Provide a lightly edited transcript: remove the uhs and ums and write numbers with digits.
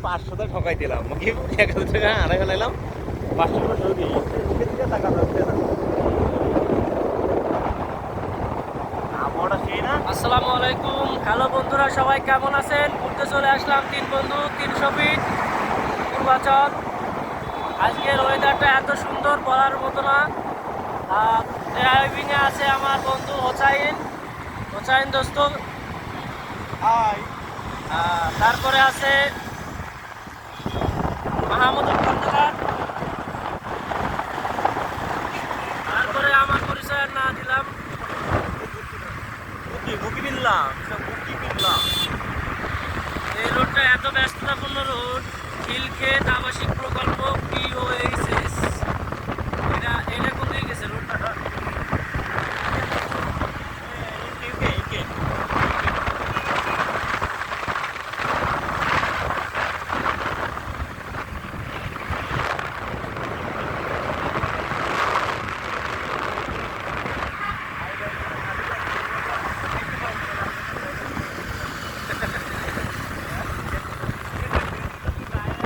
500 ঠকাই দিলাম, 1000 টাকা আড়াই ফেলাইলাম, 500 টাকা যাচ্ছে না। আবহাওয়াটা সেই না। আসসালামু আলাইকুম, হ্যালো বন্ধুরা, সবাই কেমন আছেন? ঘুরতে চলে আসলাম 3 বন্ধু 300 ফিট পূর্বাচল। আজকের ওয়েদারটা এত সুন্দর বলার মতো না। ড্রাইভিংয়ে আছে আমার বন্ধু হোসাইন দোস্ত। হাই। তারপরে আছে মাহমুদুল খন্দকার। তারপরে আমার পরিচয় না দিলাম। এই রোডটা এত ব্যস্ততাপূর্ণ রোড, খিলক্ষেত আবাসিক প্রকল্প POA